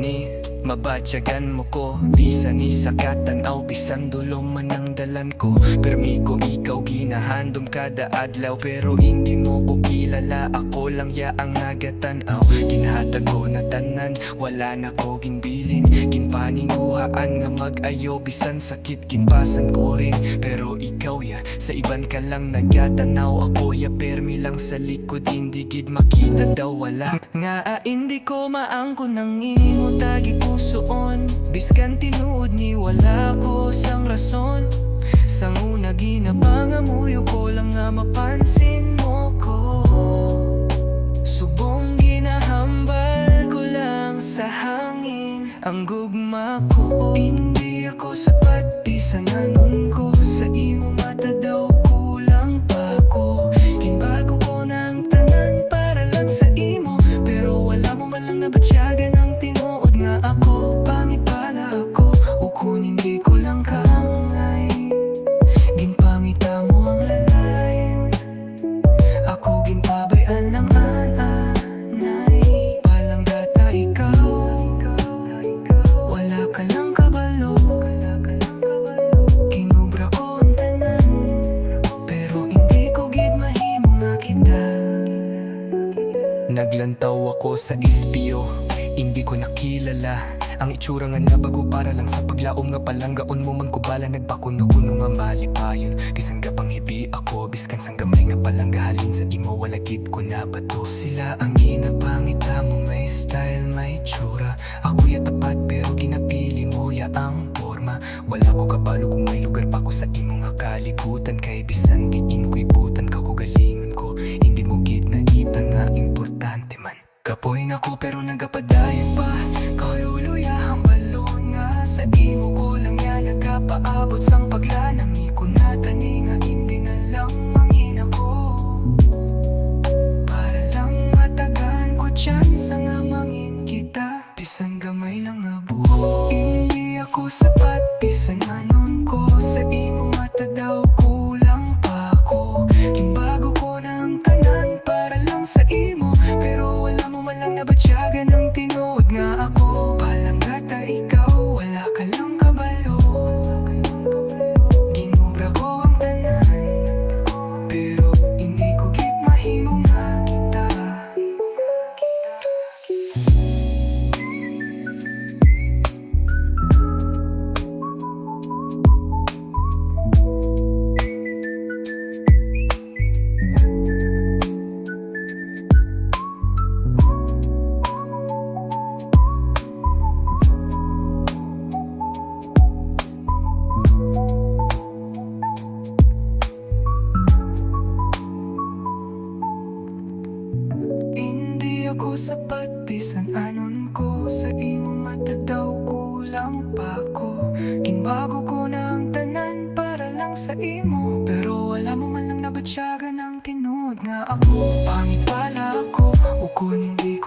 ni mabatyagan mo ko, bisan ni sakatanaw, bisan dulo man ang dalan ko. Permi ko ikaw ginahandom kada adlaw, pero hindi mo ko kilala, ako lang ya ang nagatanaw. Ginhatag ko na tanan, wala na ko ginbilin, ginpaninguhaan nga mag-ayo, bisan sakit ginpasan ko rin. Pero ikaw ya, sa iban ka lang nagatanaw, ako ya permi lang sa likod, hindi gid makita daw wala. Nga hindi ko maangko nang imo tagi pusoon, biskan tinuod ni wala ko sang rason. Sang una ginapangamuyo ko lang nga mapansin mo ko, subong ginahambal ko lang sa hangin ang gugma ko. Hindi ako sapat, bisan anon ko sa imo mata daw kulang pa ko. Ginbago ko ng tanan para lang sa imo, pero wala mo man lang nabatyagan ang tinuod nga ako. Pangit pala ako, ukon hindi ko lang kaangay, ginpangita mo ang lalain, ako ginpabayan lang anay. Palanggata ikaw, wala ka lang kabalo, kinubra ko ang tanan, pero hindi ko gid mahimo nga kita. Naglantaw ako sa ispyo, hindi ko nakilala ang itsura nga nabago para lang sa paglaom nga palanggaon mo man ko bala. Nagpakuno-kuno nga malipayon, bisan ka panghibi ako, biskan sang gamay nga palanggahalin sa imo, wala gid ko nabato. Sila ang ginapangita mo, may style, may itsura, ako ya tapat pero ginapili mo ya ang forma. Wala ko kabalo kung may lugar pa ko sa imo nga kalibutan, kay bisan diin ko ibutan ka ko galingon ko, hindi mo gid nakita nga importante man. Kapoy na ko pero nagapadayon pa, kaululuyahang balon nga sa imo ko lang yan nagapaabot sang paglanami ko na tani nga hindi na lang mangina ko, para lang matagan ko tsansa nga mangin kita, bisan gamay lang nga buho. Hindi ako sapat, bisan anon ko sa imo mata daw kulang pa ko. Ginbago ko ng tanan para lang sa imo, pero wala mo man lang nabatyagan ang tinuod nga ako. Palanggata ikaw, wala ka lang kabalo, ginubra ko ang tanan, pero hindi ko gid mahimo nga kita. Hindi ako sapat, bisan anon ko sa imo mata daw kulang pa ko. Ginbago ko na ang tanan para lang sa imo, pero wala mo man lang nabatyagan ang tinuod nga ako. Pangit pala ako, ukon hindi